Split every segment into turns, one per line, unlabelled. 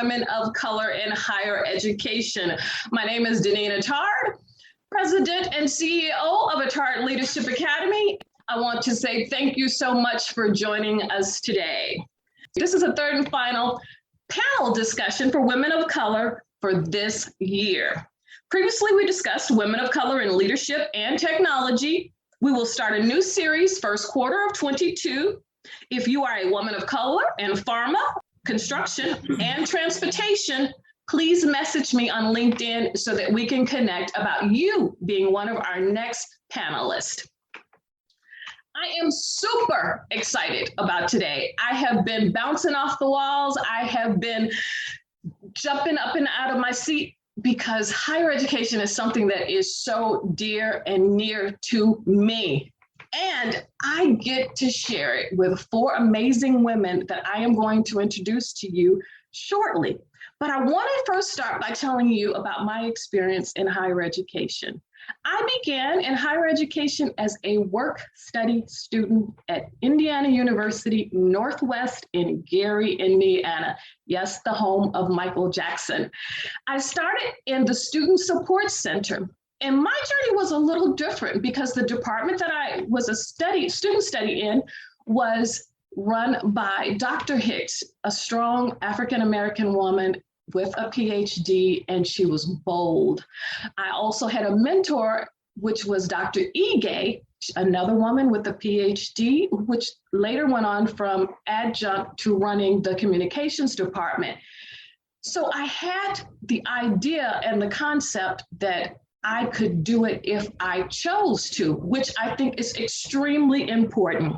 women of color in higher education. My name is Attard, President and CEO of Attard Leadership Academy. I want to say thank you so much for joining us today. This is a third and final panel discussion for women of color for this year. Previously, we discussed women of color in leadership and technology. We will start a new series first quarter of 22. If you are a woman of color in pharma, construction, and transportation, please message me on LinkedIn so that we can connect about you being one of our next panelists. I am super excited about today. I have been bouncing off the walls. I have been jumping up and out of my seat because higher education is something that is so dear and near to me. And I get to share it with 4 amazing women that I am going to introduce to you shortly. But I want to first start by telling you about my experience in higher education. I began in higher education as a work-study student at Indiana University Northwest in Gary, Indiana. Yes, the home of Michael Jackson. I started in the Student Support Center, and my journey was a little different because the department that I was a student study in was run by Dr. Hicks, a strong African-American woman with a PhD, and she was bold. I also had a mentor, which was Dr. Ige, another woman with a PhD, which later went on from adjunct to running the communications department. So I had the idea and the concept that I could do it if I chose to, which I think is extremely important.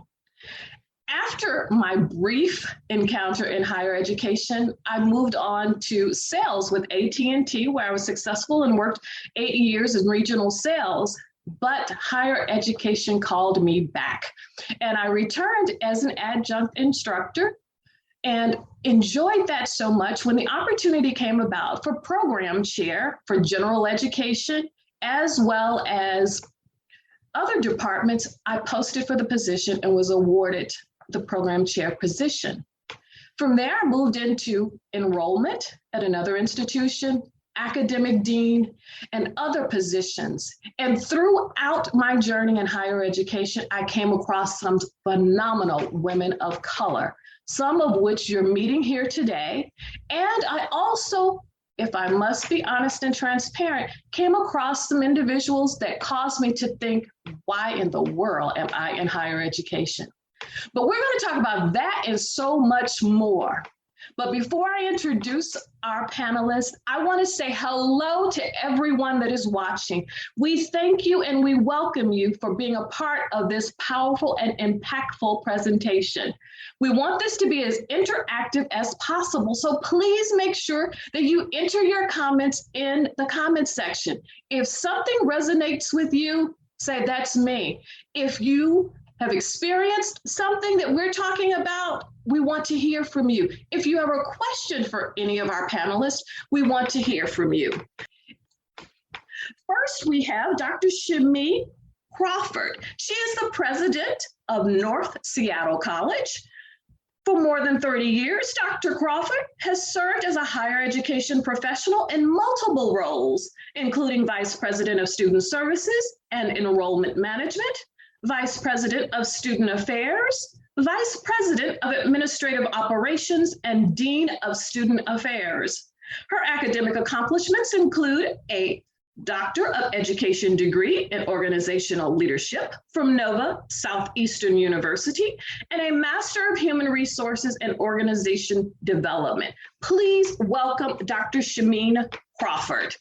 After my brief encounter in higher education, I moved on to sales with AT&T, where I was successful and worked 8 years in regional sales, but higher education called me back. And I returned as an adjunct instructor and enjoyed that so much when the opportunity came about for program chair for general education, as well as other departments. I posted for the position and was awarded the program chair position. From there, I moved into enrollment at another institution, academic dean, and other positions. And throughout my journey in higher education, I came across some phenomenal women of color, some of which you're meeting here today. And I also, if I must be honest and transparent, came across some individuals that caused me to think, why in the world am I in higher education? But we're going to talk about that and so much more. But before I introduce our panelists, I want to say hello to everyone that is watching. We thank you and we welcome you for being a part of this powerful and impactful presentation. We want this to be as interactive as possible, so please make sure that you enter your comments in the comments section. If something resonates with you, say, that's me. If you have experienced something that we're talking about, we want to hear from you. If you have a question for any of our panelists, we want to hear from you. First, we have Dr. Shimee Crawford. She is the president of North Seattle College. For more than 30 years, Dr. Crawford has served as a higher education professional in multiple roles, including Vice President of Student Services and Enrollment Management, Vice President of Student Affairs, Vice President of Administrative Operations, and Dean of Student Affairs. Her academic accomplishments include a Doctor of Education degree in Organizational Leadership from Nova Southeastern University and a Master of Human Resources and Organization Development. Please welcome Dr. Shimee Crawford.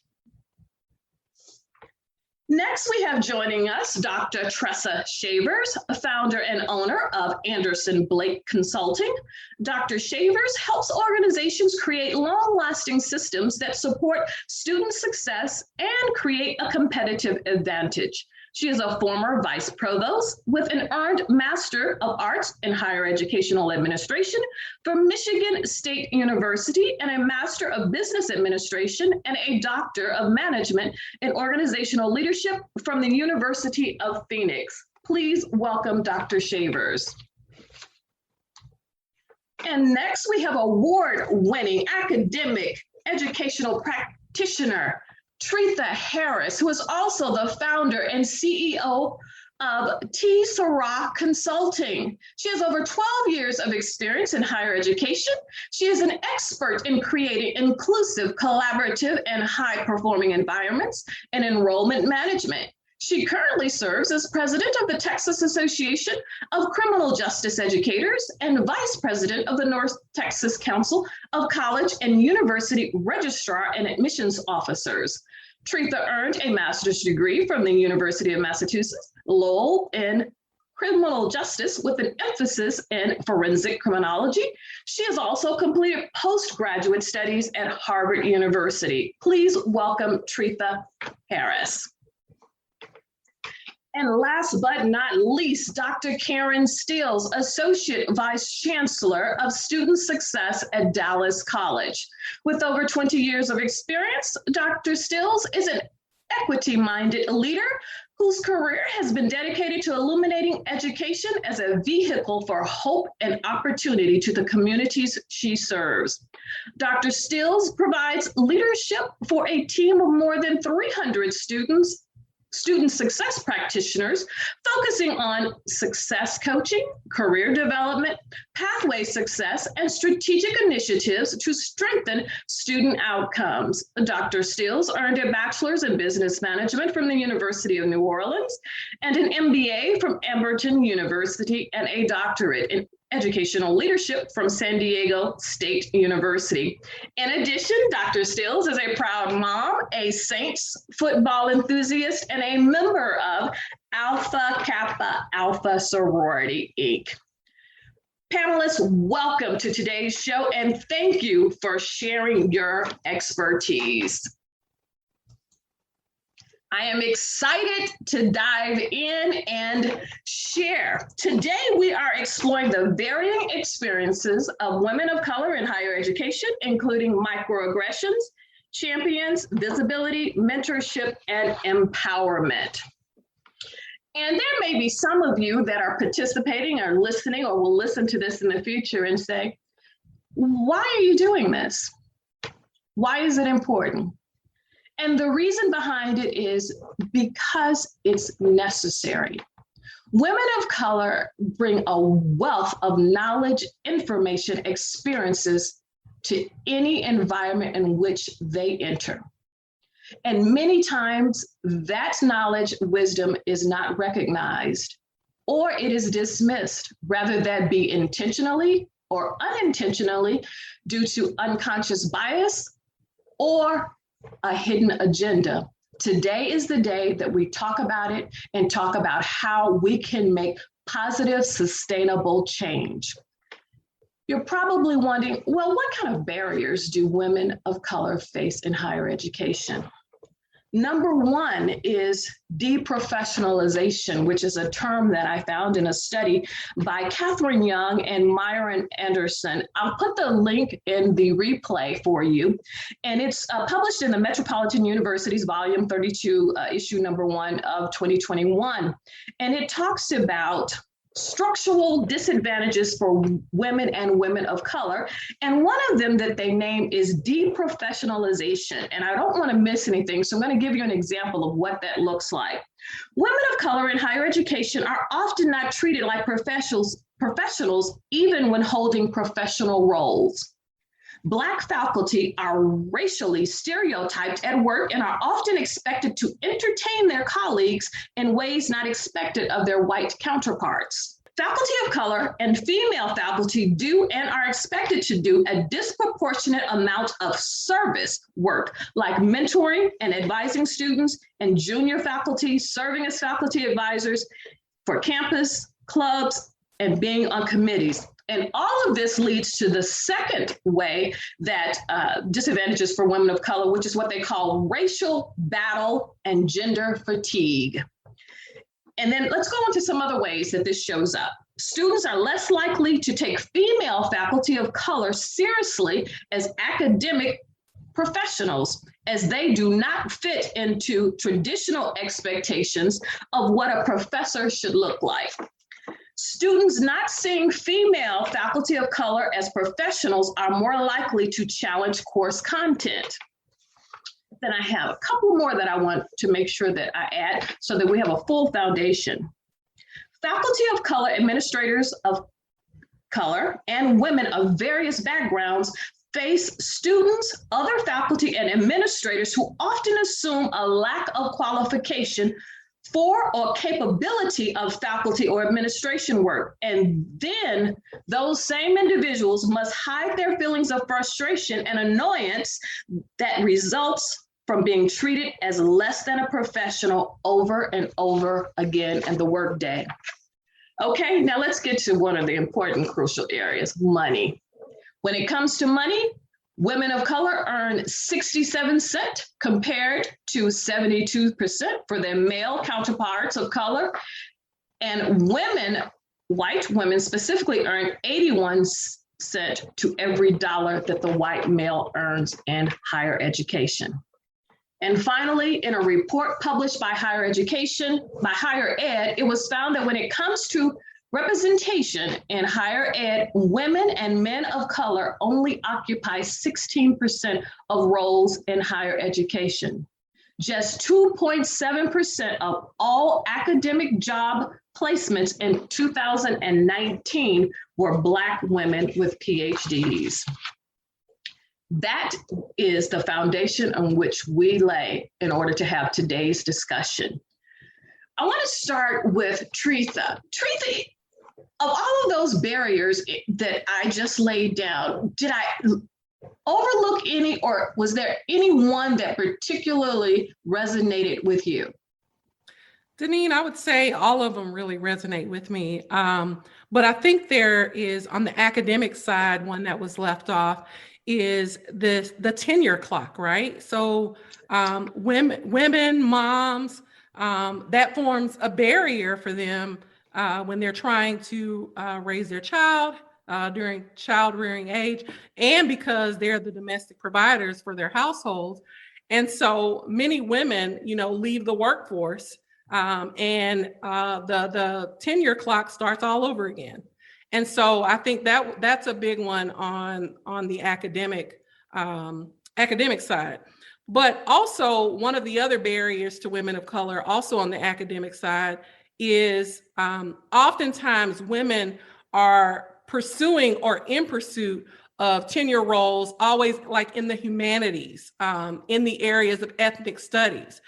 Next, we have joining us Dr. Tressa Shavers, a founder and owner of Anderson Blake Consulting. Dr. Shavers helps organizations create long-lasting systems that support student success and create a competitive advantage. She is a former vice provost with an earned Master of Arts in Higher Educational Administration from Michigan State University and a Master of Business Administration and a Doctor of Management in Organizational Leadership from the University of Phoenix. Please welcome Dr. Shavers. And next we have award-winning academic educational practitioner, Treatha Harris, who is also the founder and CEO of T. Sarah Consulting. She has over 12 years of experience in higher education. She is an expert in creating inclusive, collaborative, and high-performing environments and enrollment management. She currently serves as president of the Texas Association of Criminal Justice Educators and vice president of the North Texas Council of College and University Registrar and Admissions Officers. Treatha earned a master's degree from the University of Massachusetts, Lowell, in criminal justice with an emphasis in forensic criminology. She has also completed postgraduate studies at Harvard University. Please welcome Treatha Harris. And last but not least, Dr. Karen Stills, Associate Vice Chancellor of Student Success at Dallas College. With over 20 years of experience, Dr. Stills is an equity-minded leader whose career has been dedicated to illuminating education as a vehicle for hope and opportunity to the communities she serves. Dr. Stills provides leadership for a team of more than 300 student success practitioners focusing on success coaching, career development, pathway success, and strategic initiatives to strengthen student outcomes. Dr. Stills earned a bachelor's in business management from the University of New Orleans and an MBA from Emberton University and a doctorate in educational leadership from San Diego State University. In addition, Dr. Stills is a proud mom, a Saints football enthusiast, and a member of Alpha Kappa Alpha Sorority, Inc. Panelists, welcome to today's show, and thank you for sharing your expertise. I am excited to dive in and share. Today, we are exploring the varying experiences of women of color in higher education, including microaggressions, champions, visibility, mentorship, and empowerment. And there may be some of you that are participating or listening or will listen to this in the future and say, why are you doing this? Why is it important? And the reason behind it is because it's necessary. Women of color bring a wealth of knowledge, information, experiences to any environment in which they enter. And many times that knowledge, wisdom is not recognized, or it is dismissed, rather that be intentionally or unintentionally due to unconscious bias or a hidden agenda. Today is the day that we talk about it and talk about how we can make positive, sustainable change. You're probably wondering, well, what kind of barriers do women of color face in higher education? Number one is deprofessionalization, which is a term that I found in a study by Catherine Young and Myron Anderson. I'll put the link in the replay for you. And it's published in the Metropolitan University's Volume 32, issue number 1 of 2021. And it talks about structural disadvantages for women and women of color. And one of them that they name is deprofessionalization. And I don't want to miss anything, so I'm going to give you an example of what that looks like. Women of color in higher education are often not treated like professionals even when holding professional roles. Black faculty are racially stereotyped at work and are often expected to entertain their colleagues in ways not expected of their white counterparts. Faculty of color and female faculty do and are expected to do a disproportionate amount of service work, like mentoring and advising students, and junior faculty serving as faculty advisors for campus, clubs, and being on committees. And all of this leads to the second way that disadvantages for women of color, which is what they call racial battle and gender fatigue. And then let's go into some other ways that this shows up. Students are less likely to take female faculty of color seriously as academic professionals, as they do not fit into traditional expectations of what a professor should look like. Students not seeing female faculty of color as professionals are more likely to challenge course content. Then I have a couple more that I want to make sure that I add so that we have a full foundation. Faculty of color, administrators of color, and women of various backgrounds face students, other faculty, and administrators who often assume a lack of qualification for or capability of faculty or administration work. And then those same individuals must hide their feelings of frustration and annoyance that results from being treated as less than a professional over and over again in the workday. Okay, now let's get to one of the important crucial areas, money. When it comes to money, women of color earn 67 cents compared to 72% for their male counterparts of color. And women, white women specifically, earn 81 cents to every dollar that the white male earns in higher education. And finally, in a report published by Higher Ed, it was found that when it comes to representation in higher ed, women and men of color only occupy 16% of roles in higher education. Just 2.7% of all academic job placements in 2019 were Black women with PhDs. That is the foundation on which we lay in order to have today's discussion. I want to start with Tretha. Tretha, of all of those barriers that I just laid down, did I overlook any, or was there any one that particularly resonated with you?
Deneen, I would say all of them really resonate with me. But I think there is, on the academic side, one that was left off is the tenure clock, right? So women, moms, that forms a barrier for them when they're trying to raise their child during child rearing age, and because they're the domestic providers for their households. And so many women, leave the workforce and the tenure clock starts all over again. And so I think that's a big one on the academic side. But also one of the other barriers to women of color, also on the academic side, is oftentimes women are pursuing or in pursuit of tenure roles, always like in the humanities, in the areas of ethnic studies.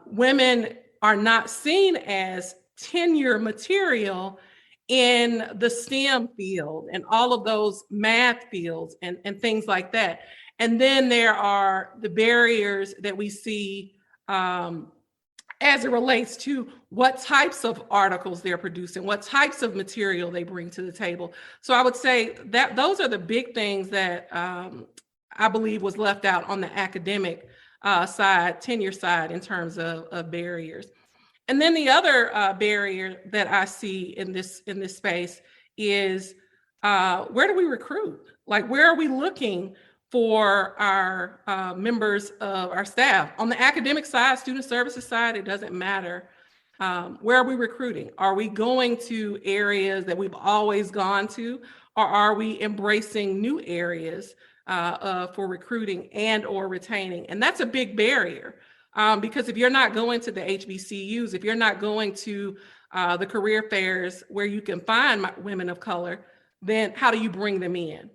Women are not seen as tenure material in the STEM field and all of those math fields and things like that. And then there are the barriers that we see as it relates to what types of articles they're producing, what types of material they bring to the table. So I would say that those are the big things that I believe was left out on the academic side, tenure side, in terms of barriers. And then the other barrier that I see in this space is where do we recruit? Like, where are we looking for our members of our staff? On the academic side, student services side, it doesn't matter. Where are we recruiting? Are we going to areas that we've always gone to, or are we embracing new areas for recruiting and or retaining? And that's a big barrier. Because if you're not going to the HBCUs, if you're not going to the career fairs where you can find women of color, then how do you bring them in?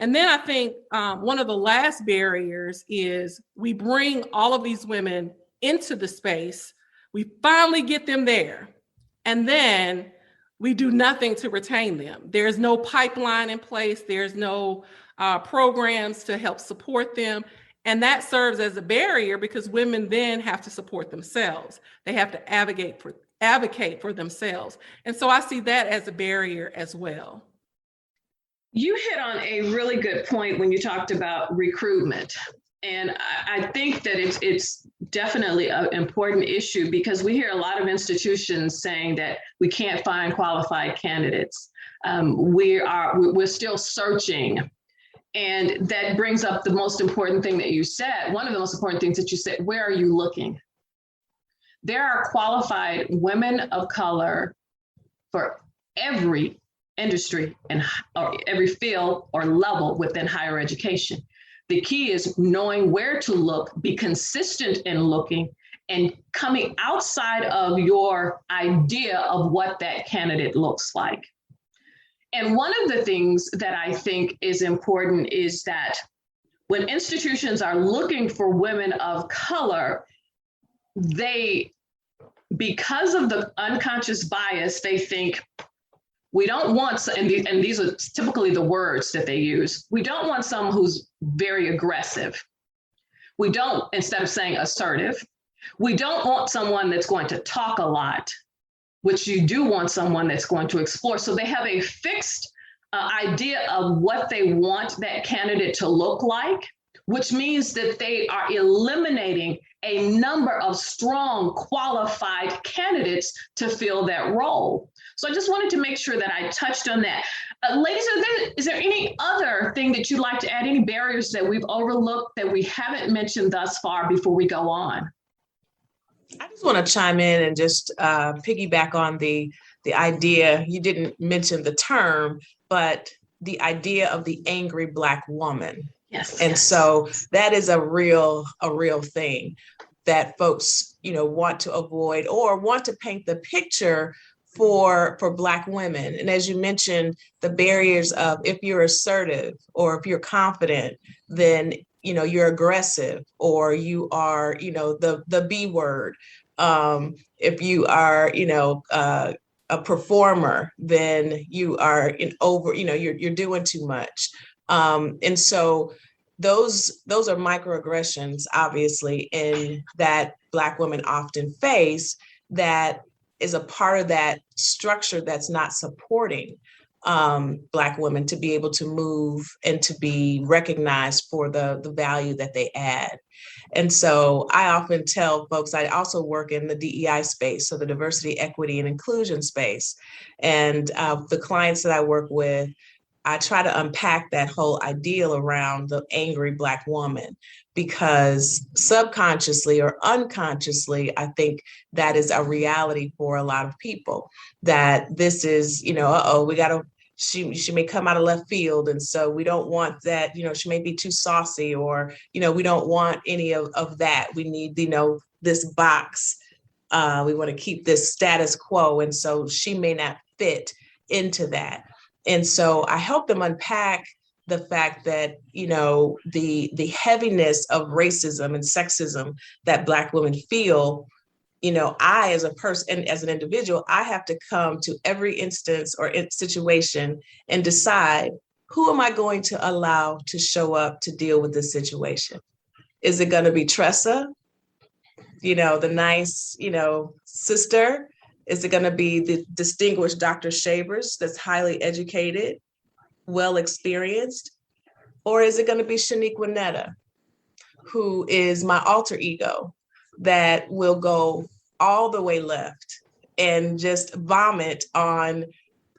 And then I think one of the last barriers is we bring all of these women into the space, we finally get them there, and then we do nothing to retain them. There's no pipeline in place, there's no programs to help support them. And that serves as a barrier because women then have to support themselves. They have to advocate for themselves. And so I see that as a barrier as well.
You hit on a really good point when you talked about recruitment. And I think that it's definitely an important issue because we hear a lot of institutions saying that we can't find qualified candidates. We're still searching. And that brings up the most important thing that you said. One of the most important things that you said, where are you looking? There are qualified women of color for every industry and or every field or level within higher education. The key is knowing where to look, be consistent in looking, and coming outside of your idea of what that candidate looks like. And one of the things that I think is important is that when institutions are looking for women of color, they, because of the unconscious bias, they think, we don't want, and these are typically the words that they use, we don't want someone who's very aggressive. We don't, instead of saying assertive, we don't want someone that's going to talk a lot, which you do want someone that's going to explore. So they have a fixed idea of what they want that candidate to look like, which means that they are eliminating a number of strong, qualified candidates to fill that role. So I just wanted to make sure that I touched on that. Ladies, is there any other thing that you'd like to add, any barriers that we've overlooked that we haven't mentioned thus far before we go on?
I just want to chime in and just piggyback on the idea. You didn't mention the term, but the idea of the angry Black woman.
Yes.
And so that is a real thing that folks, want to avoid or want to paint the picture for Black women. And as you mentioned, the barriers of if you're assertive or if you're confident, then you're aggressive, or you are, the B word. If you are, a performer, then you are you're doing too much. And so those are microaggressions, obviously, in that Black women often face, that is a part of that structure that's not supporting Black women to be able to move and to be recognized for the value that they add. And so I often tell folks, I also work in the DEI space, so the diversity, equity, and inclusion space. And the clients that I work with, I try to unpack that whole ideal around the angry Black woman, because subconsciously or unconsciously, I think that is a reality for a lot of people, that this is, she may come out of left field. And so we don't want that, she may be too saucy, or, we don't want any of that. We need, this box. We want to keep this status quo. And so she may not fit into that. And so I help them unpack the fact that, the heaviness of racism and sexism that Black women feel, I, as a person and as an individual, I have to come to every instance or situation and decide, who am I going to allow to show up to deal with this situation? Is it going to be Tressa, the nice, sister? Is it going to be the distinguished Dr. Shavers that's highly educated, well experienced? Or is it going to be Shaniqua Netta, who is my alter ego, that will go all the way left and just vomit on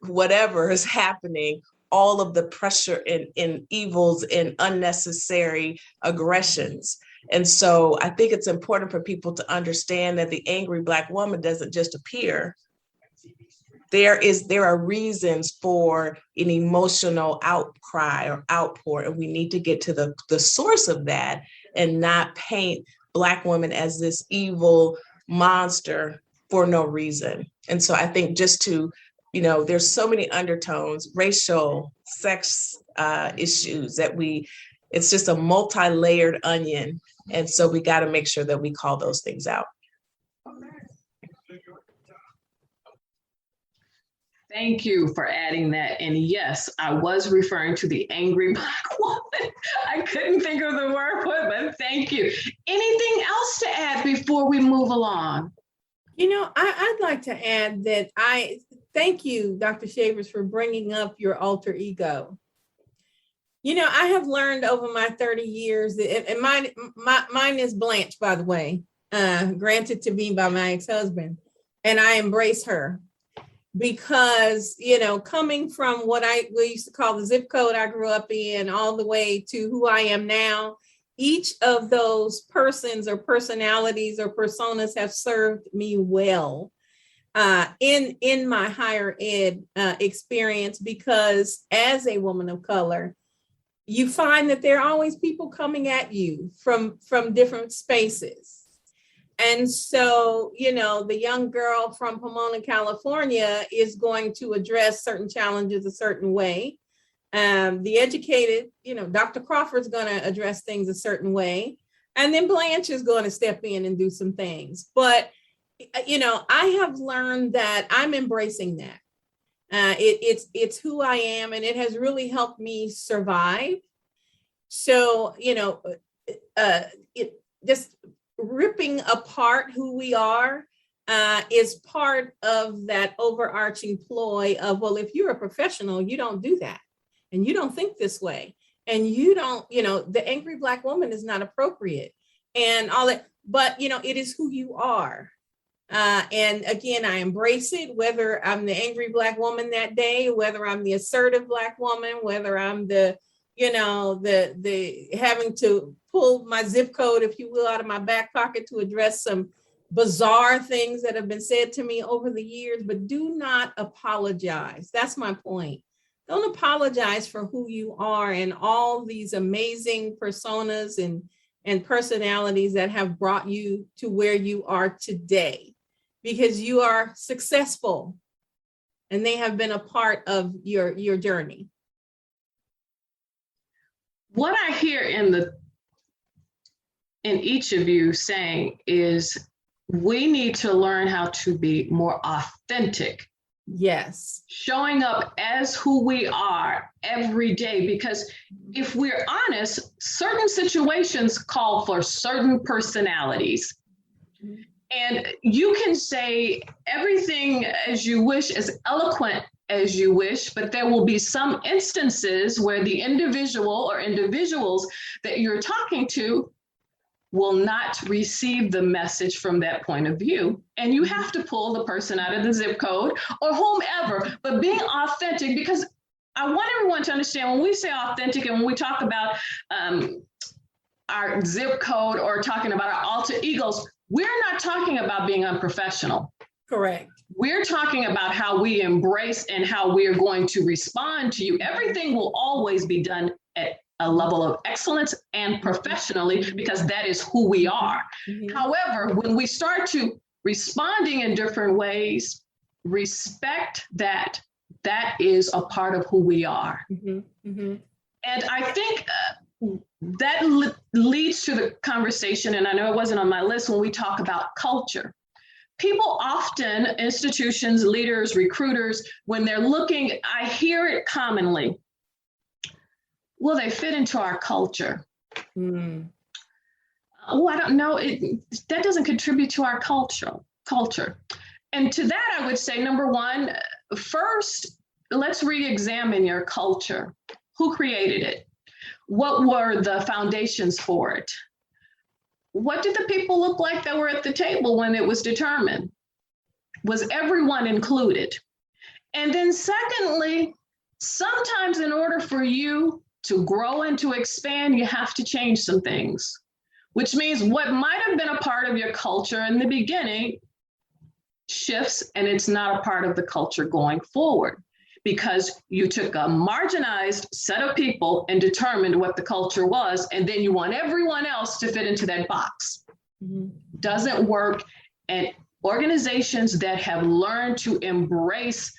whatever is happening, all of the pressure and evils and unnecessary aggressions? And so I think it's important for people to understand that the angry Black woman doesn't just appear. There are reasons for an emotional outcry or outpour, and we need to get to the source of that and not paint Black women as this evil monster for no reason. And so I think just to, there's so many undertones, racial, sex issues, that it's just a multi-layered onion. And so we got to make sure that we call those things out.
Thank you for adding that. And yes, I was referring to the angry Black woman. I couldn't think of the word for it, but thank you. Anything else to add before we move along?
I'd like to add that I thank you, Dr. Shavers, for bringing up your alter ego. I have learned over my 30 years, and mine is Blanche, by the way, granted to me by my ex-husband, and I embrace her. Because, coming from what we used to call the zip code I grew up in, all the way to who I am now, each of those persons or personalities or personas have served me well. in my higher ed experience, because as a woman of color, you find that there are always people coming at you from different spaces. And so, the young girl from Pomona, California is going to address certain challenges a certain way. The educated, Dr. Crawford's going to address things a certain way. And then Blanche is going to step in and do some things. But, I have learned that I'm embracing that. It's who I am, and it has really helped me survive. So, just ripping apart who we are is part of that overarching ploy of, well, if you're a professional, you don't do that, and you don't think this way, and you don't, the angry Black woman is not appropriate, and all that. But it is who you are. And again, I embrace it, whether I'm the angry Black woman that day, whether I'm the assertive Black woman, whether I'm the having to pull my zip code, if you will, out of my back pocket to address some bizarre things that have been said to me over the years. But do not apologize. That's my point. Don't apologize for who you are and all these amazing personas and personalities that have brought you to where you are today, because you are successful and they have been a part of your journey.
What I hear in each of you saying is we need to learn how to be more authentic.
Yes.
Showing up as who we are every day, because if we're honest, certain situations call for certain personalities. And you can say everything as you wish, as eloquent as you wish, but there will be some instances where the individual or individuals that you're talking to will not receive the message from that point of view. And you have to pull the person out of the zip code or whomever, but being authentic, because I want everyone to understand when we say authentic and when we talk about our zip code or talking about our alter egos, we're not talking about being unprofessional.
Correct.
We're talking about how we embrace and how we're going to respond to you. Everything will always be done at a level of excellence and professionally, because that is who we are. Mm-hmm. However, when we start to responding in different ways, respect that is a part of who we are. Mm-hmm. Mm-hmm. And I think that leads to the conversation, and I know it wasn't on my list, when we talk about culture. People often, institutions, leaders, recruiters, when they're looking, I hear it commonly, will they fit into our culture? Oh, I don't know. That doesn't contribute to our culture. And to that, I would say, number one, first, let's re-examine your culture. Who created it? What were the foundations for it? What did the people look like that were at the table when it was determined? Was everyone included? And then secondly, sometimes in order for you to grow and to expand, you have to change some things, which means what might have been a part of your culture in the beginning shifts, and it's not a part of the culture going forward, because you took a marginalized set of people and determined what the culture was, and then you want everyone else to fit into that box. Mm-hmm. Doesn't work. And organizations that have learned to embrace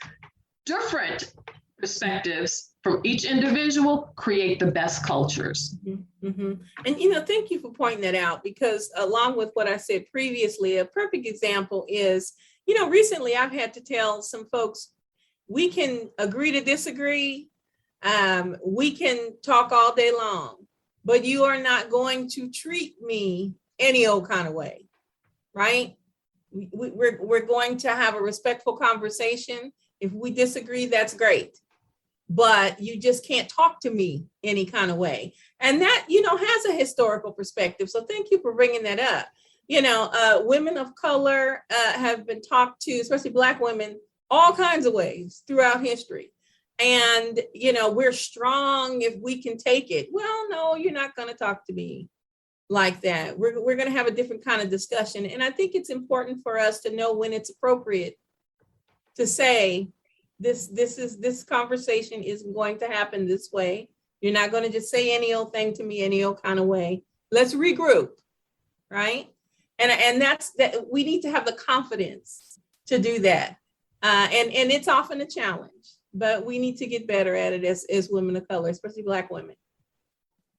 different perspectives from each individual create the best cultures.
Mm-hmm. Mm-hmm. And, thank you for pointing that out, because along with what I said previously, a perfect example is, recently I've had to tell some folks, we can agree to disagree. We can talk all day long, but you are not going to treat me any old kind of way, right? We're going to have a respectful conversation. If we disagree, that's great, but you just can't talk to me any kind of way. And that, has a historical perspective. So thank you for bringing that up. Women of color have been talked to, especially Black women, all kinds of ways throughout history. And, we're strong if we can take it. Well, no, you're not going to talk to me like that. We're going to have a different kind of discussion. And I think it's important for us to know when it's appropriate to say, this conversation is going to happen this way. You're not going to just say any old thing to me any old kind of way. Let's regroup, right? And that's that. We need to have the confidence to do that. And it's often a challenge, but we need to get better at it as women of color, especially Black women.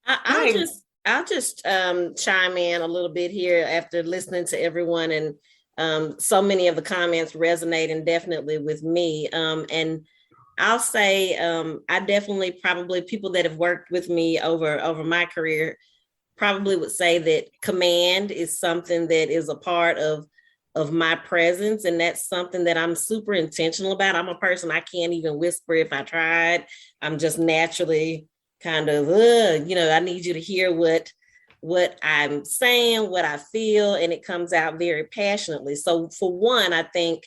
I'll just chime in a little bit here after listening to everyone, and so many of the comments resonating definitely with me. And I'll say I definitely probably people that have worked with me over my career probably would say that command is something that is a part of my presence. And that's something that I'm super intentional about. I'm a person, I can't even whisper if I tried. I'm just naturally kind of, I need you to hear what I'm saying, what I feel, and it comes out very passionately. So for one, I think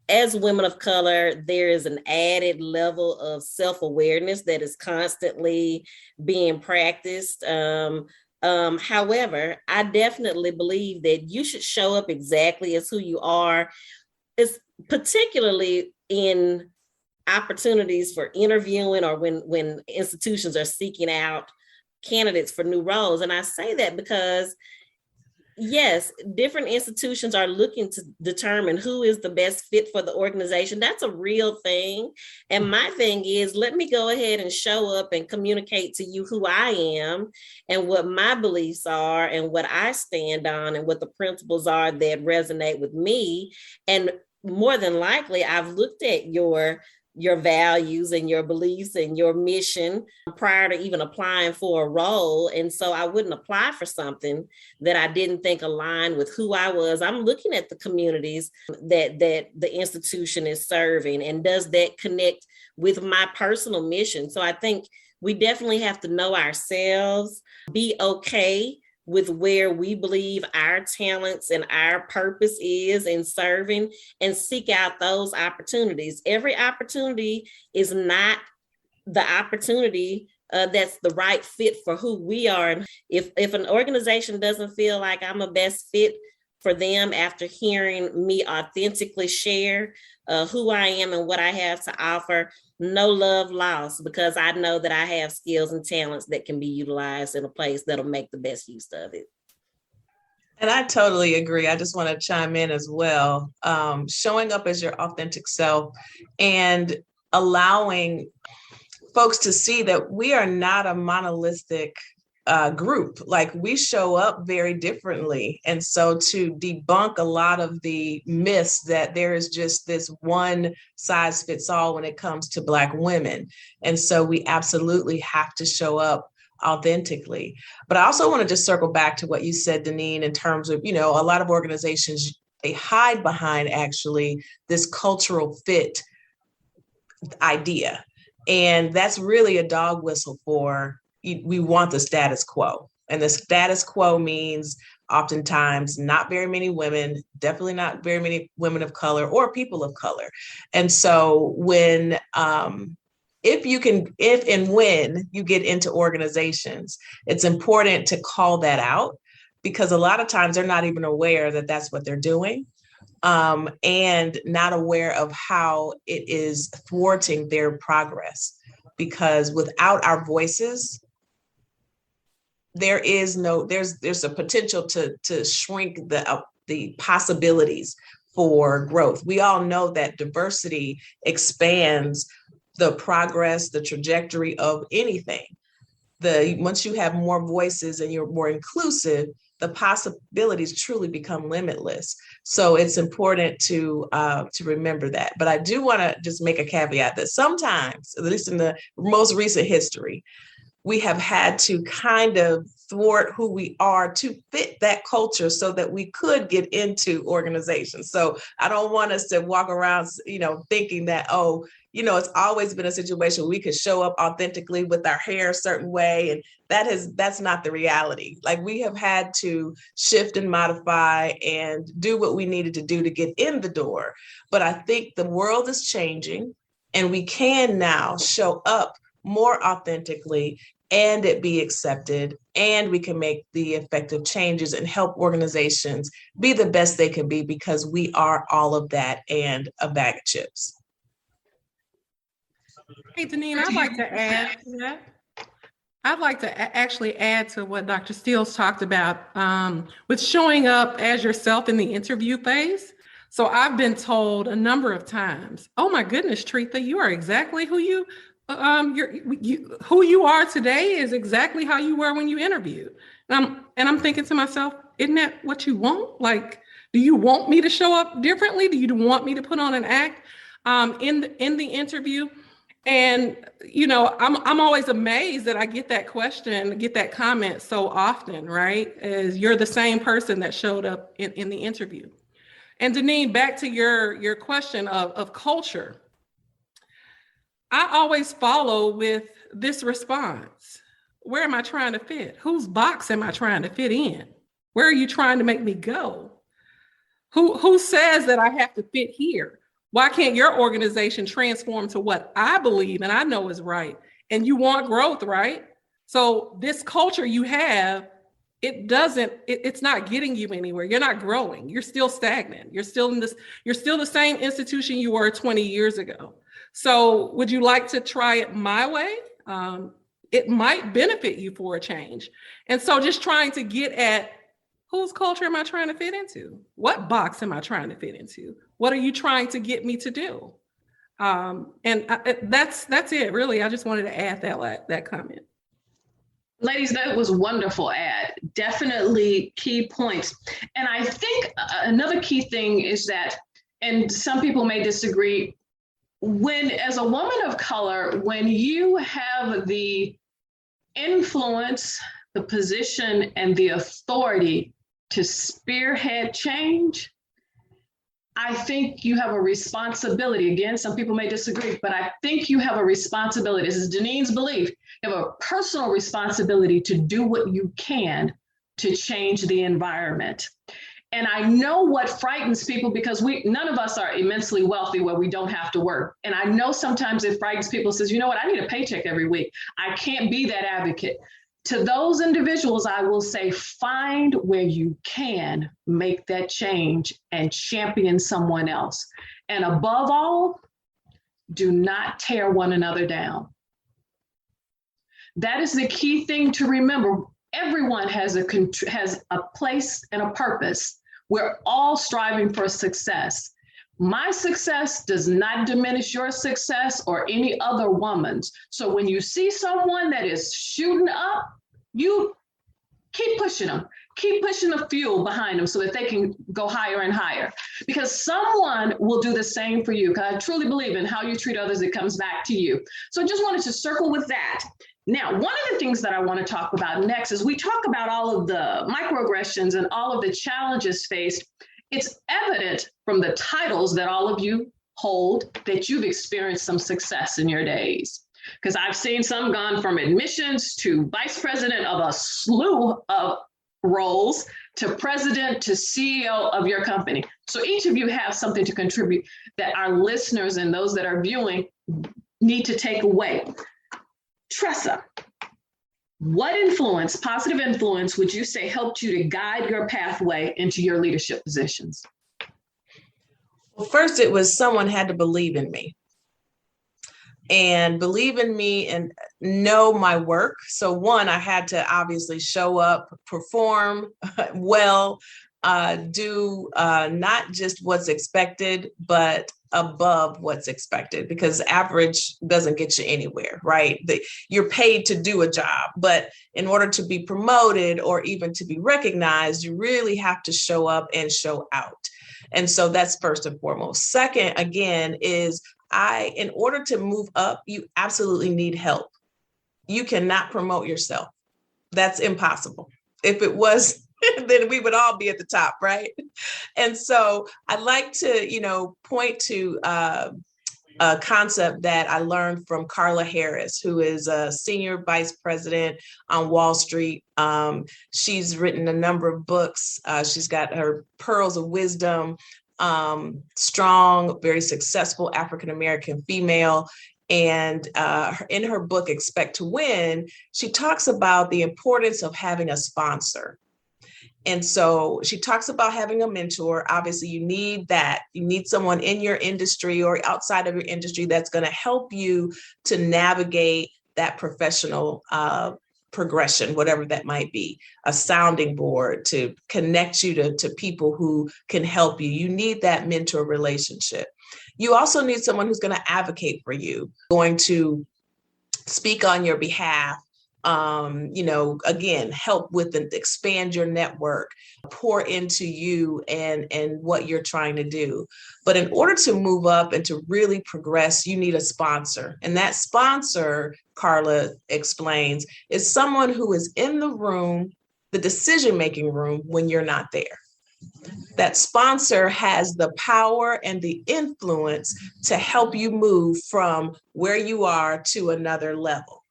as women of color, there is an added level of self-awareness that is constantly being practiced. However, I definitely believe that you should show up exactly as who you are, it's particularly in opportunities for interviewing or when institutions are seeking out candidates for new roles. And I say that because yes, different institutions are looking to determine who is the best fit for the organization. That's a real thing. And my thing is, let me go ahead and show up and communicate to you who I am and what my beliefs are and what I stand on and what the principles are that resonate with me. And more than likely, I've looked at your values and your beliefs and your mission prior to even applying for a role. And so I wouldn't apply for something that I didn't think aligned with who I was. I'm looking at the communities that the institution is serving, and does that connect with my personal mission? So I think we definitely have to know ourselves, be okay with where we believe our talents and our purpose is in serving, and seek out those opportunities. Every opportunity is not the opportunity that's the right fit for who we are. If an organization doesn't feel like I'm a best fit for them after hearing me authentically share who I am and what I have to offer, no love lost, because I know that I have skills and talents that can be utilized in a place that'll make the best use of it.
And I totally agree. I just want to chime in as well. Showing up as your authentic self and allowing folks to see that we are not a monolithic group. Like, we show up very differently. And so to debunk a lot of the myths that there is just this one size fits all when it comes to Black women. And so we absolutely have to show up authentically. But I also want to just circle back to what you said, Deneen, in terms of, a lot of organizations, they hide behind actually this cultural fit idea. And that's really a dog whistle for, we want the status quo. And the status quo means oftentimes not very many women, definitely not very many women of color or people of color. And so when, if and when you get into organizations, it's important to call that out, because a lot of times they're not even aware that that's what they're doing, and not aware of how it is thwarting their progress. Because without our voices, there's a potential to shrink the possibilities for growth. We all know that diversity expands the progress, the trajectory of anything. Once you have more voices and you're more inclusive, the possibilities truly become limitless. So it's important to remember that. But I do want to just make a caveat that sometimes, at least in the most recent history, we have had to kind of thwart who we are to fit that culture so that we could get into organizations. So I don't want us to walk around, thinking that, it's always been a situation where we could show up authentically with our hair a certain way. And that's not the reality. Like, we have had to shift and modify and do what we needed to do to get in the door. But I think the world is changing, and we can now show up more authentically and it be accepted, and we can make the effective changes and help organizations be the best they can be, because we are all of that and a bag of chips.
Hey, Deneen, I'd like to add to that. I'd like to actually add to what Dr. Steele's talked about with showing up as yourself in the interview phase. So I've been told a number of times, "Oh my goodness, Trita, you are exactly who you are today is exactly how you were when you interviewed." And I'm thinking to myself, isn't that what you want? Like, do you want me to show up differently? Do you want me to put on an act in the interview? And, I'm always amazed that I get that question, get that comment so often, right? As you're the same person that showed up in the interview. And Deneen, back to your question of culture. I always follow with this response. Where am I trying to fit? Whose box am I trying to fit in? Where are you trying to make me go? Who says that I have to fit here? Why can't your organization transform to what I believe and I know is right? And you want growth, right? So this culture you have, it's not getting you anywhere. You're not growing. You're still stagnant. You're still the same institution you were 20 years ago. So would you like to try it my way? It might benefit you for a change. And so just trying to get at, whose culture am I trying to fit into? What box am I trying to fit into? What are you trying to get me to do? That's it, really. I just wanted to add that comment.
Ladies, that was a wonderful ad. Definitely key points. And I think another key thing is that, and some people may disagree, as a woman of color, when you have the influence, the position, and the authority to spearhead change, I think you have a responsibility. Again, some people may disagree, but I think you have a responsibility. This is Deneen's belief. You have a personal responsibility to do what you can to change the environment. And I know what frightens people, because none of us are immensely wealthy where we don't have to work. And I know sometimes it frightens people, says, you know what, I need a paycheck every week. I can't be that advocate. To those individuals, I will say, find where you can make that change and champion someone else. And above all, do not tear one another down. That is the key thing to remember. Everyone has a place and a purpose. We're all striving for success. My success does not diminish your success or any other woman's. So when you see someone that is shooting up, you keep pushing them. Keep pushing the fuel behind them so that they can go higher and higher. Because someone will do the same for you. Because I truly believe in how you treat others, it comes back to you. So I just wanted to circle with that. Now, one of the things that I want to talk about next is we talk about all of the microaggressions and all of the challenges faced. It's evident from the titles that all of you hold that you've experienced some success in your days. Because I've seen some gone from admissions to vice president of a slew of roles to president to CEO of your company. So each of you have something to contribute that our listeners and those that are viewing need to take away. Tressa, what positive influence would you say helped you to guide your pathway into your leadership positions?
Well, first, it was someone had to believe in me. And believe in me and know my work. So one, I had to obviously show up, perform well, do not just what's expected, but above what's expected, because average doesn't get you anywhere, right? You're paid to do a job, but in order to be promoted or even to be recognized, you really have to show up and show out. And so that's first and foremost. Second, again, is in order to move up, you absolutely need help. You cannot promote yourself. That's impossible. If it was, then we would all be at the top, right? And so I'd like to, point to a concept that I learned from Carla Harris, who is a senior vice president on Wall Street. She's written a number of books. She's got her Pearls of Wisdom, strong, very successful African-American female. And in her book, Expect to Win, she talks about the importance of having a sponsor. And so she talks about having a mentor. Obviously, you need that. You need someone in your industry or outside of your industry that's going to help you to navigate that professional progression, whatever that might be, a sounding board to connect you to people who can help you. You need that mentor relationship. You also need someone who's going to advocate for you, going to speak on your behalf, again, help with and expand your network, pour into you and what you're trying to do. But in order to move up and to really progress, you need a sponsor. And that sponsor, Carla explains, is someone who is in the room, the decision-making room, when you're not there. That sponsor has the power and the influence to help you move from where you are to another level.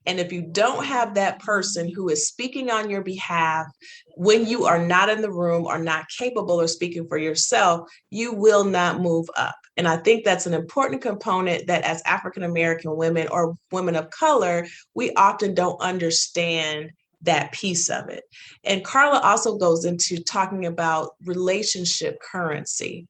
And if you don't have that person who is speaking on your behalf when you are not in the room or not capable of speaking for yourself, you will not move up. And I think that's an important component that as African-American women or women of color, we often don't understand that piece of it. And Carla also goes into talking about relationship currency,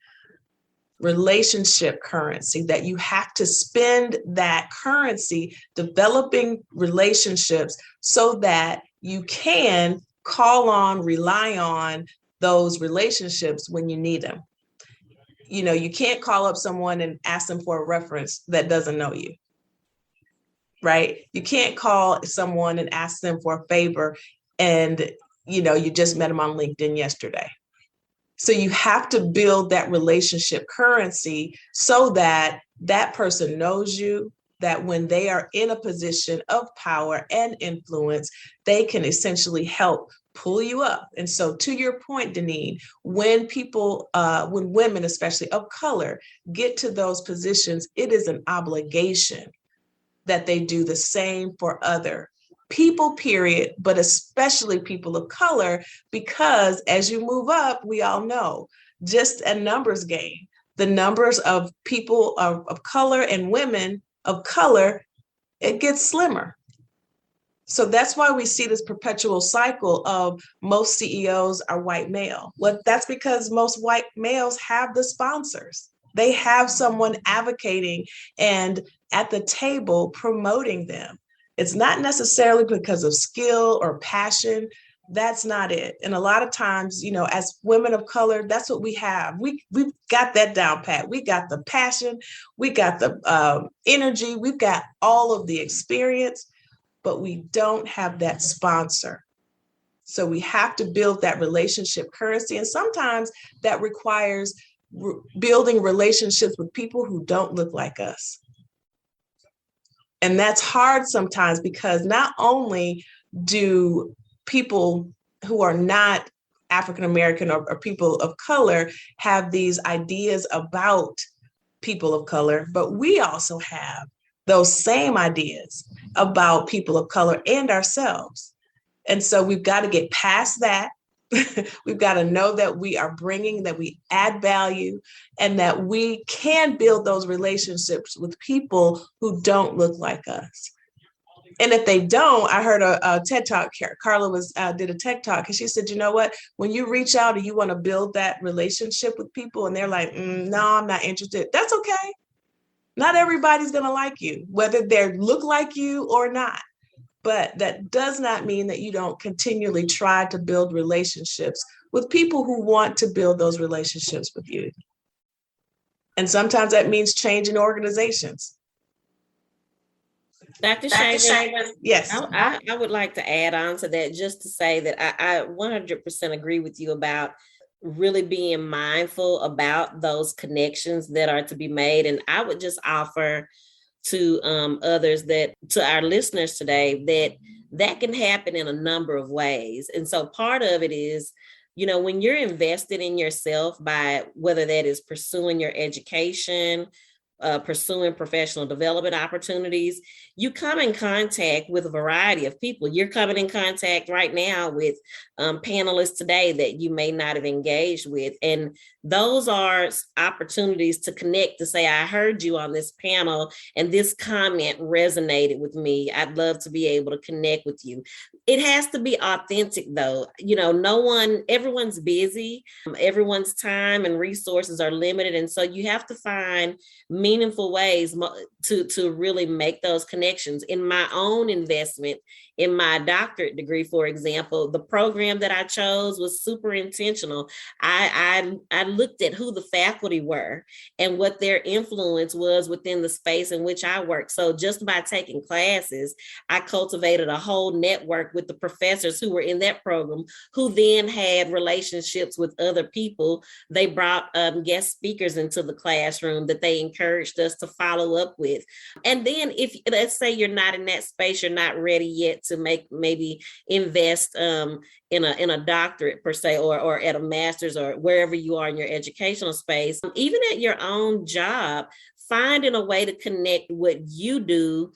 that you have to spend that currency developing relationships so that you can call on, rely on those relationships when you need them. You know, you can't call up someone and ask them for a reference that doesn't know you, right? You can't call someone and ask them for a favor and, you just met them on LinkedIn yesterday. So you have to build that relationship currency so that that person knows you, that when they are in a position of power and influence, they can essentially help pull you up. And so to your point, Deneen, when women, especially of color, get to those positions, it is an obligation that they do the same for other people, period, but especially people of color, because as you move up, we all know, just a numbers game. The numbers of people of color and women of color, it gets slimmer. So that's why we see this perpetual cycle of most CEOs are white male. Well, that's because most white males have the sponsors. They have someone advocating and at the table promoting them. It's not necessarily because of skill or passion. That's not it. And a lot of times, as women of color, that's what we have. We've got that down pat. We got the passion. We got the energy. We've got all of the experience, but we don't have that sponsor. So we have to build that relationship currency. And sometimes that requires building relationships with people who don't look like us. And that's hard sometimes because not only do people who are not African-American or people of color have these ideas about people of color, but we also have those same ideas about people of color and ourselves. And so we've got to get past that. We've got to know that we are bringing, that we add value, and that we can build those relationships with people who don't look like us. And if they don't, I heard a TED Talk, Carla did a TED Talk, and she said, you know what, when you reach out and you want to build that relationship with people and they're like, no, I'm not interested, that's okay. Not everybody's going to like you, whether they look like you or not. But that does not mean that you don't continually try to build relationships with people who want to build those relationships with you. And sometimes that means changing organizations.
Dr. Shaver,
yes.
I would like to add on to that just to say that I 100% agree with you about really being mindful about those connections that are to be made. And I would just offer to others, that to our listeners today, that can happen in a number of ways. And so part of it is, when you're invested in yourself by whether that is pursuing your education, pursuing professional development opportunities, you come in contact with a variety of people. You're coming in contact right now with panelists today that you may not have engaged with. And those are opportunities to connect, to say, I heard you on this panel and this comment resonated with me. I'd love to be able to connect with you. It has to be authentic though. Everyone's busy. Everyone's time and resources are limited. And so you have to find meaningful ways to really make those connections. In my own investment, in my doctorate degree, for example, the program that I chose was super intentional. I looked at who the faculty were and what their influence was within the space in which I work. So just by taking classes, I cultivated a whole network with the professors who were in that program, who then had relationships with other people. They brought guest speakers into the classroom that they encouraged us to follow up with. And then if, let's say you're not in that space, you're not ready yet to maybe invest in a doctorate per se, or at a master's, or wherever you are in your educational space, even at your own job, finding a way to connect what you do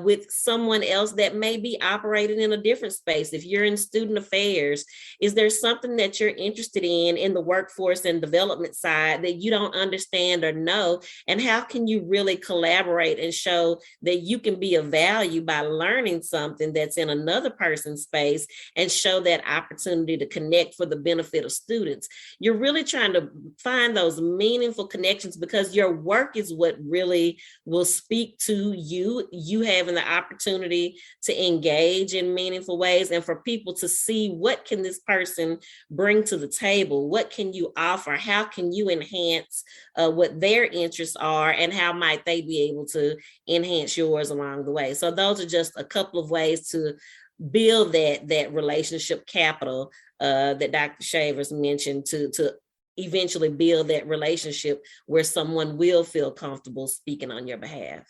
with someone else that may be operating in a different space. If you're in student affairs, is there something that you're interested in the workforce and development side that you don't understand or know? And how can you really collaborate and show that you can be of value by learning something that's in another person's space, and show that opportunity to connect for the benefit of students? You're really trying to find those meaningful connections, because your work is what really will speak to you. You having the opportunity to engage in meaningful ways, and for people to see, what can this person bring to the table? What can you offer? How can you enhance what their interests are, and how might they be able to enhance yours along the way? So those are just a couple of ways to build that relationship capital that Dr. Shavers mentioned, to eventually build that relationship where someone will feel comfortable speaking on your behalf.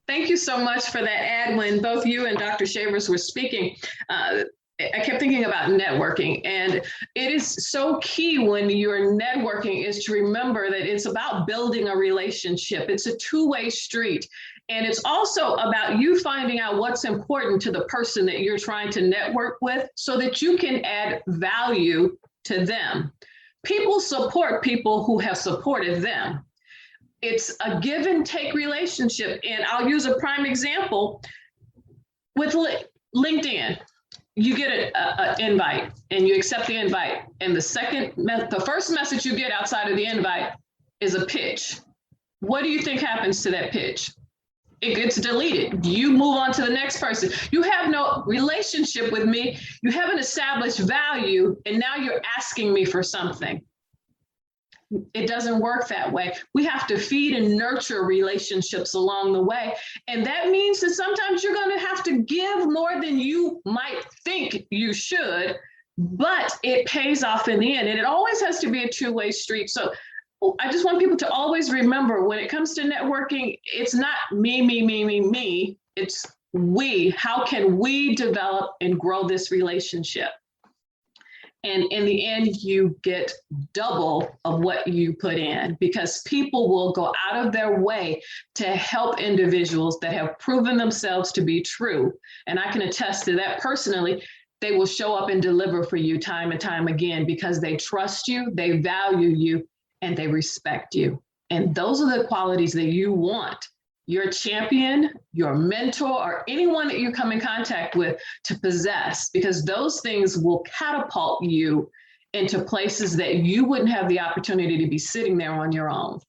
Thank you so much for that ad. When both you and Dr. Shavers were speaking, I kept thinking about networking, and it is so key when you're networking is to remember that it's about building a relationship. It's a two-way street. And it's also about you finding out what's important to the person that you're trying to network with, so that you can add value to them. People support people who have supported them. It's a give and take relationship. And I'll use a prime example with LinkedIn. You get an invite and you accept the invite. And the first message you get outside of the invite is a pitch. What do you think happens to that pitch? It gets deleted. You move on to the next person. You have no relationship with me. You haven't established value. And now you're asking me for something. It doesn't work that way. We have to feed and nurture relationships along the way. And that means that sometimes you're going to have to give more than you might think you should, but it pays off in the end. And it always has to be a two-way street. So I just want people to always remember, when it comes to networking, it's not me. It's we. How can we develop and grow this relationship? And in the end, you get double of what you put in, because people will go out of their way to help individuals that have proven themselves to be true. And I can attest to that personally. They will show up and deliver for you time and time again, because they trust you, they value you, and they respect you. And those are the qualities that you want your champion, your mentor, or anyone that you come in contact with to possess, because those things will catapult you into places that you wouldn't have the opportunity to be sitting there on your own.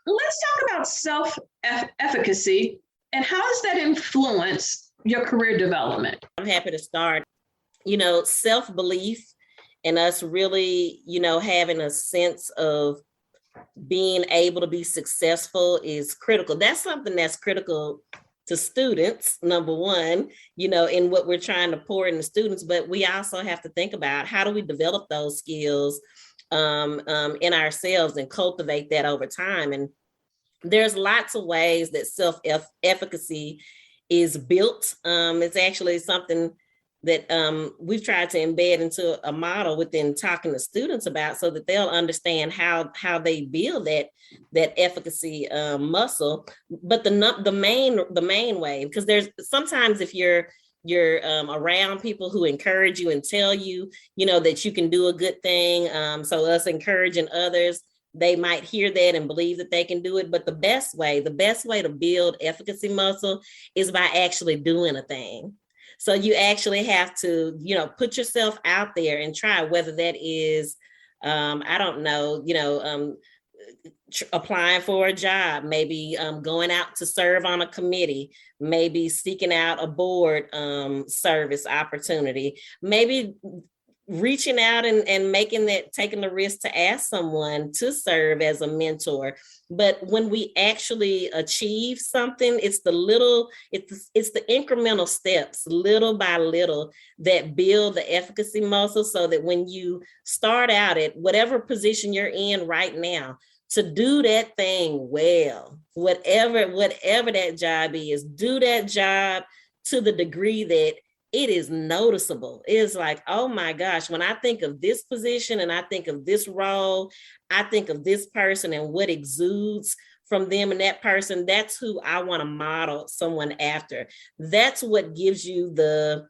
Let's talk about self-efficacy and how does that influence your career development?
I'm happy to start. Self-belief and us really, having a sense of being able to be successful is critical. That's something that's critical to students, number one, in what we're trying to pour into students, but we also have to think about, how do we develop those skills in ourselves and cultivate that over time? And there's lots of ways that self-efficacy is built. It's actually something we've tried to embed into a model within talking to students about, so that they'll understand how they build that efficacy muscle. But the main way, because there's sometimes if you're around people who encourage you and tell you, that you can do a good thing. So us encouraging others, they might hear that and believe that they can do it. But the best way to build efficacy muscle is by actually doing a thing. So you actually have to, put yourself out there and try, whether that is, applying for a job, maybe going out to serve on a committee, maybe seeking out a board service opportunity, maybe reaching out and taking the risk to ask someone to serve as a mentor. But when we actually achieve something, it's the incremental steps, little by little, that build the efficacy muscle, so that when you start out at whatever position you're in right now, to do that thing well, whatever that job is, do that job to the degree that it is noticeable. It's like, oh my gosh, when I think of this position and I think of this role, I think of this person and what exudes from them and that person. That's who I want to model someone after. That's what gives you the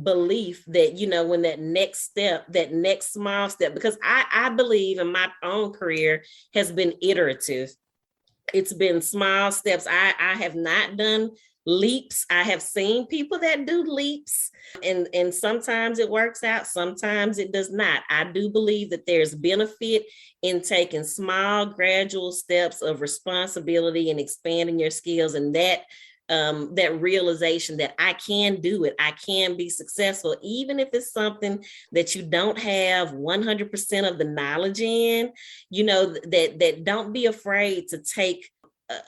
belief that, when that next step, that next small step, because I believe in my own career has been iterative. It's been small steps. I have not done leaps. I have seen people that do leaps, and sometimes it works out, sometimes it does not. I do believe that there's benefit in taking small, gradual steps of responsibility and expanding your skills, and that realization that I can do it, I can be successful, even if it's something that you don't have 100% of the knowledge in, that don't be afraid to take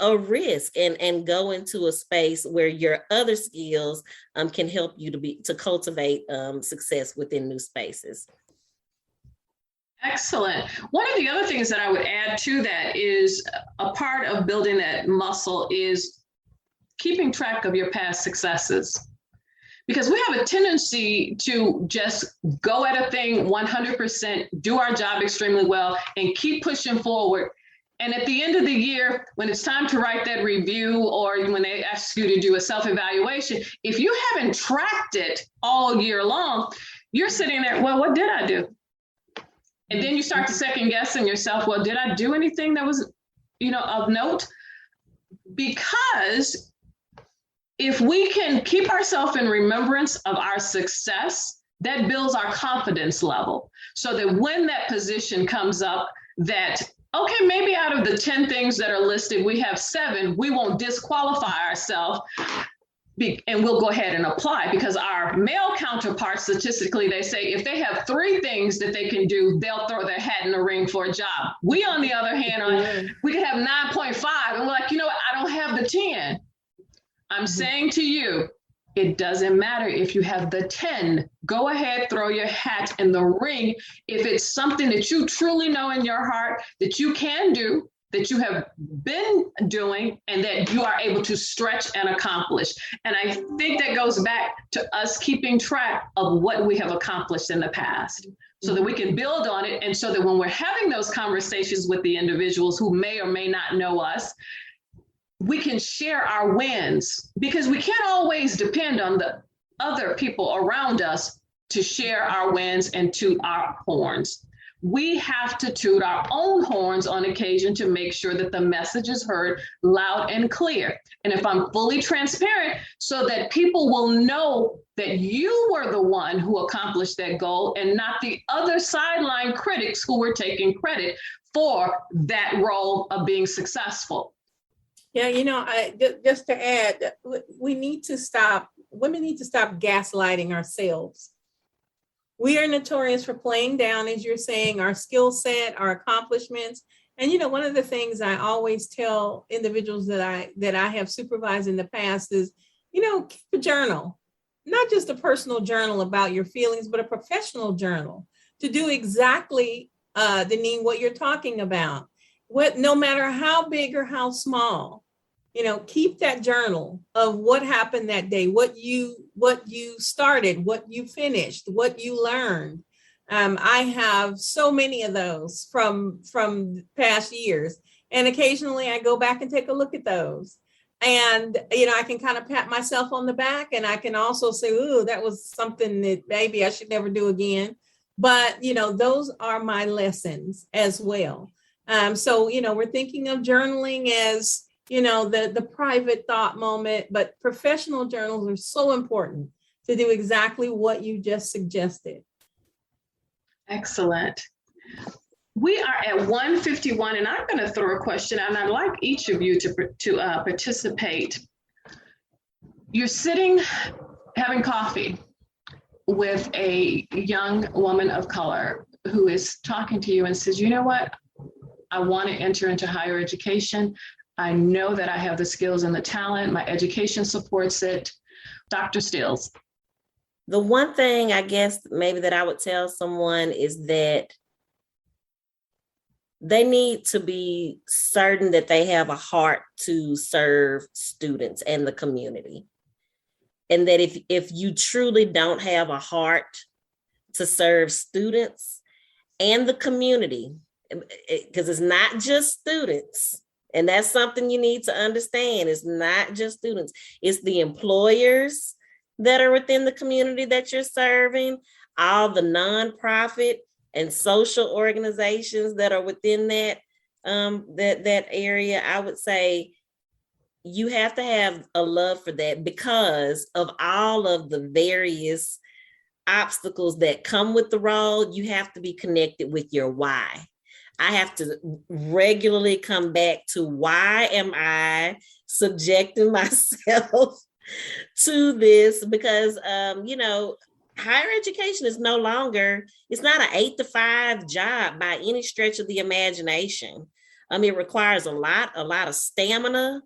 a risk and go into a space where your other skills can help you to cultivate success within new spaces.
Excellent. One of the other things that I would add to that is a part of building that muscle is keeping track of your past successes. Because we have a tendency to just go at a thing 100%, do our job extremely well, and keep pushing forward. And at the end of the year, when it's time to write that review, or when they ask you to do a self-evaluation, if you haven't tracked it all year long, you're sitting there, well, what did I do? And then you start to second guessing yourself, well, did I do anything that was, of note? Because if we can keep ourselves in remembrance of our success, that builds our confidence level, so that when that position comes up, that okay, maybe out of the 10 things that are listed, we have 7, we won't disqualify ourselves, and we'll go ahead and apply, because our male counterparts, statistically, they say if they have 3 things that they can do, they'll throw their hat in the ring for a job. We, on the other hand, we could have 9.5, and we're like, I don't have the 10. I'm saying to you, it doesn't matter if you have the 10. Go ahead, throw your hat in the ring. If it's something that you truly know in your heart that you can do, that you have been doing, and that you are able to stretch and accomplish. And I think that goes back to us keeping track of what we have accomplished in the past, so that we can build on it. And so that when we're having those conversations with the individuals who may or may not know us, we can share our wins, because we can't always depend on the other people around us to share our wins and toot our horns. We have to toot our own horns on occasion to make sure that the message is heard loud and clear. And if I'm fully transparent, so that people will know that you were the one who accomplished that goal, and not the other sideline critics who were taking credit for that role of being successful.
Yeah, just to add, women need to stop gaslighting ourselves. We are notorious for playing down, as you're saying, our skill set, our accomplishments. And, one of the things I always tell individuals that I have supervised in the past is, keep a journal, not just a personal journal about your feelings, but a professional journal to do exactly, Deneen, what you're talking about. No matter how big or how small, keep that journal of what happened that day, what you what you started, what you finished, what you learned. I have so many of those from past years. And occasionally I go back and take a look at those. And, I can kind of pat myself on the back, and I can also say, ooh, that was something that maybe I should never do again. But, those are my lessons as well. So, we're thinking of journaling as, the private thought moment, but professional journals are so important to do exactly what you just suggested.
Excellent. We are at 1:51, and I'm going to throw a question, and I'd like each of you to participate. You're sitting having coffee with a young woman of color who is talking to you and says, you know what? I want to enter into higher education. I know that I have the skills and the talent. My education supports it. Dr. Stills.
The one thing I guess maybe that I would tell someone is that they need to be certain that they have a heart to serve students and the community. And that if you truly don't have a heart to serve students and the community, because it's not just students, and that's something you need to understand. It's not just students, it's the employers that are within the community that you're serving, all the nonprofit and social organizations that are within that area. I would say you have to have a love for that because of all of the various obstacles that come with the role. You have to be connected with your why. I have to regularly come back to, why am I subjecting myself to this? Because, higher education is no longer, it's not an 8-to-5 job by any stretch of the imagination. It requires a lot of stamina,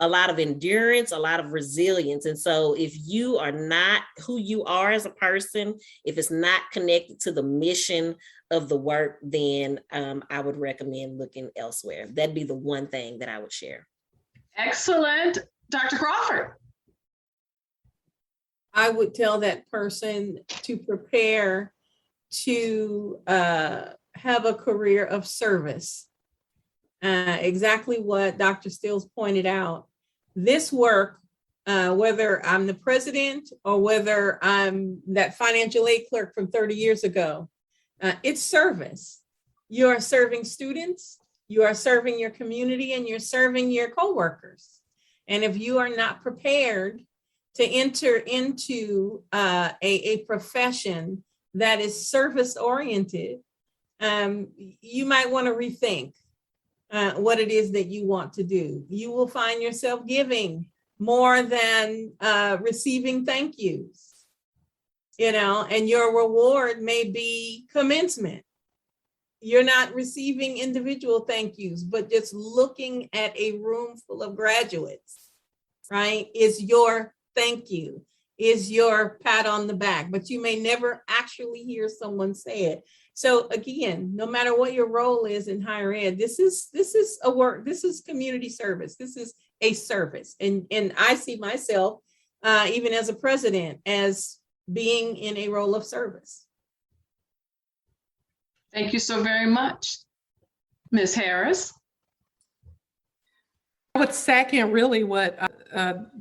a lot of endurance, a lot of resilience. And so if you are not who you are as a person, if it's not connected to the mission of the work, then I would recommend looking elsewhere. That'd be the one thing that I would share.
Excellent. Dr. Crawford.
I would tell that person to prepare to have a career of service. Exactly what Dr. Stills pointed out. This work, whether I'm the president or whether I'm that financial aid clerk from 30 years ago, it's service. You are serving students, you are serving your community, and you're serving your coworkers. And if you are not prepared to enter into a profession that is service oriented, you might want to rethink what it is that you want to do. You will find yourself giving more than receiving thank yous, and your reward may be commencement. You're not receiving individual thank yous, but just looking at a room full of graduates, right, is your thank you, is your pat on the back, but you may never actually hear someone say it. So again, no matter what your role is in higher ed, this is a work, this is community service, this is a service. And I see myself, even as a president, as being in a role of service.
Thank you so very much. Ms. Harris.
I would second really what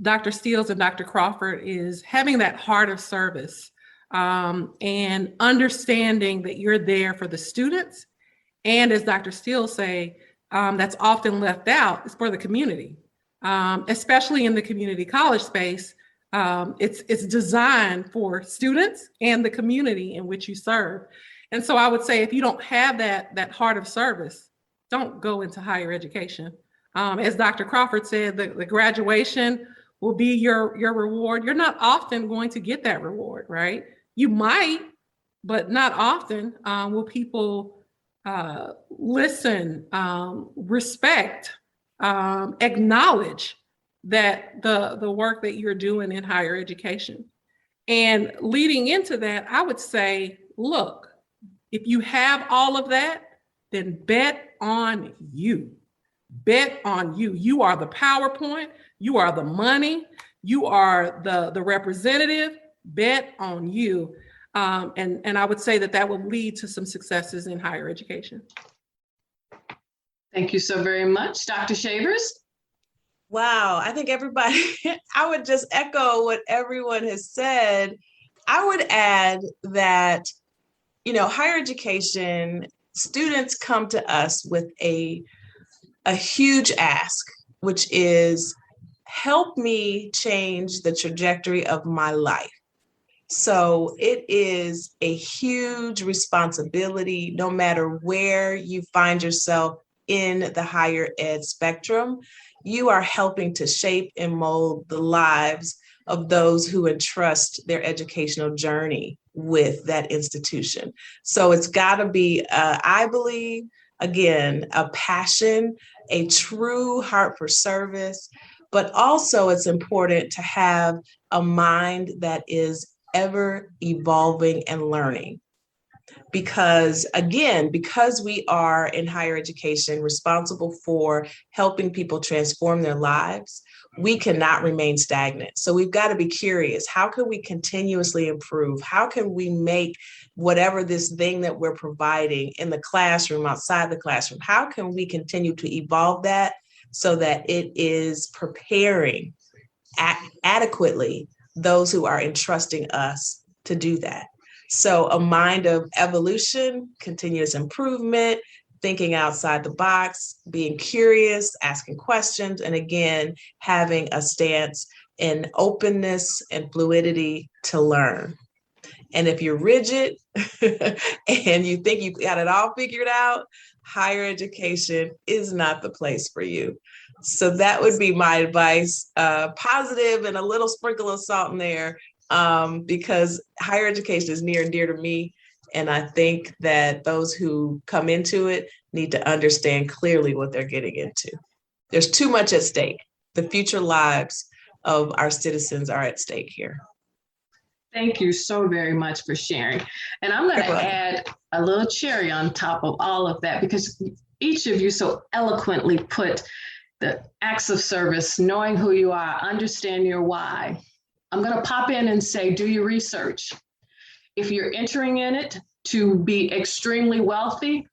Dr. Stills and Dr. Crawford is having that heart of service and understanding that you're there for the students. And as Dr. Stills say, that's often left out is for the community, especially in the community college space. It's designed for students and the community in which you serve. And so I would say if you don't have that heart of service, don't go into higher education. As Dr. Crawford said, the graduation will be your reward. You're not often going to get that reward, right? You might, but not often will people listen, respect, acknowledge that the work that you're doing in higher education. And leading into that, I would say, look, if you have all of that, then bet on you. Bet on you. You are the PowerPoint. You are the money. you are the representative, bet on you. And I would say that will lead to some successes in higher education.
Thank you so very much. Dr. Shavers?
Wow, I think everybody, I would just echo what everyone has said. I would add that, higher education, students come to us with a huge ask, which is help me change the trajectory of my life. So it is a huge responsibility, no matter where you find yourself in the higher ed spectrum. You are helping to shape and mold the lives of those who entrust their educational journey with that institution. So it's got to be, I believe, again, a passion, a true heart for service, but also it's important to have a mind that is ever evolving and learning. Because we are in higher education responsible for helping people transform their lives, we cannot remain stagnant. So we've got to be curious. How can we continuously improve? How can we make whatever this thing that we're providing in the classroom, outside the classroom, how can we continue to evolve that so that it is preparing adequately those who are entrusting us to do that? So a mind of evolution, continuous improvement, thinking outside the box, being curious, asking questions, and again, having a stance in openness and fluidity to learn. And if you're rigid and you think you've got it all figured out, higher education is not the place for you. So that would be my advice, positive and a little sprinkle of salt in there. Because higher education is near and dear to me. And I think that those who come into it need to understand clearly what they're getting into. There's too much at stake. The future lives of our citizens are at stake here.
Thank you so very much for sharing. And I'm going to add a little cherry on top of all of that, because each of you so eloquently put the acts of service, knowing who you are, understand your why. I'm going to pop in and say, do your research. If you're entering in it to be extremely wealthy,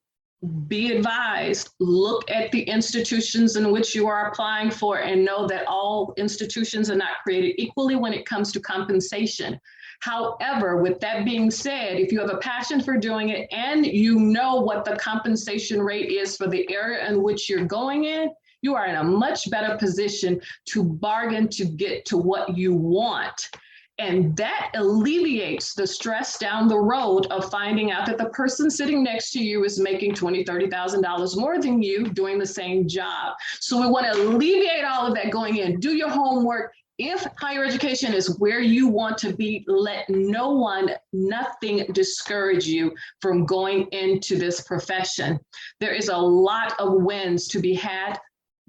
be advised, look at the institutions in which you are applying for and know that all institutions are not created equally when it comes to compensation. However, with that being said, if you have a passion for doing it and you know what the compensation rate is for the area in which you're going in, you are in a much better position to bargain to get to what you want. And that alleviates the stress down the road of finding out that the person sitting next to you is making $20,000, $30,000 more than you doing the same job. So we want to alleviate all of that going in. Do your homework. If higher education is where you want to be, let nothing discourage you from going into this profession. There is a lot of wins to be had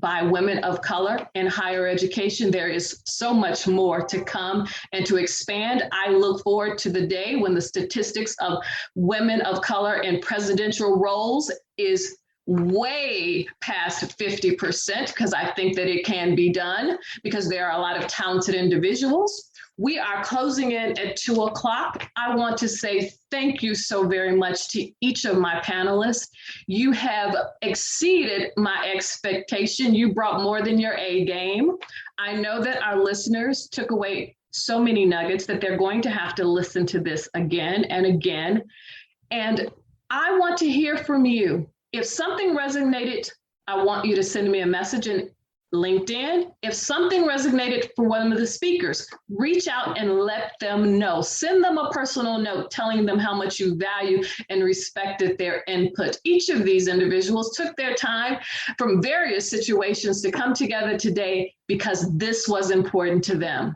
by women of color in higher education. There is so much more to come and to expand. I look forward to the day when the statistics of women of color in presidential roles is way past 50%, because I think that it can be done, because there are a lot of talented individuals. We are closing in at 2:00. I want to say thank you so very much to each of my panelists. You have exceeded my expectation. You brought more than your A game. I know that our listeners took away so many nuggets that they're going to have to listen to this again and again. And I want to hear from you. If something resonated, I want you to send me a message in LinkedIn. If something resonated for one of the speakers, reach out and let them know. Send them a personal note telling them how much you value and respected their input. Each of these individuals took their time from various situations to come together today because this was important to them.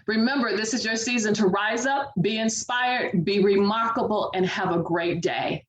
Remember, this is your season to rise up, be inspired, be remarkable, and have a great day.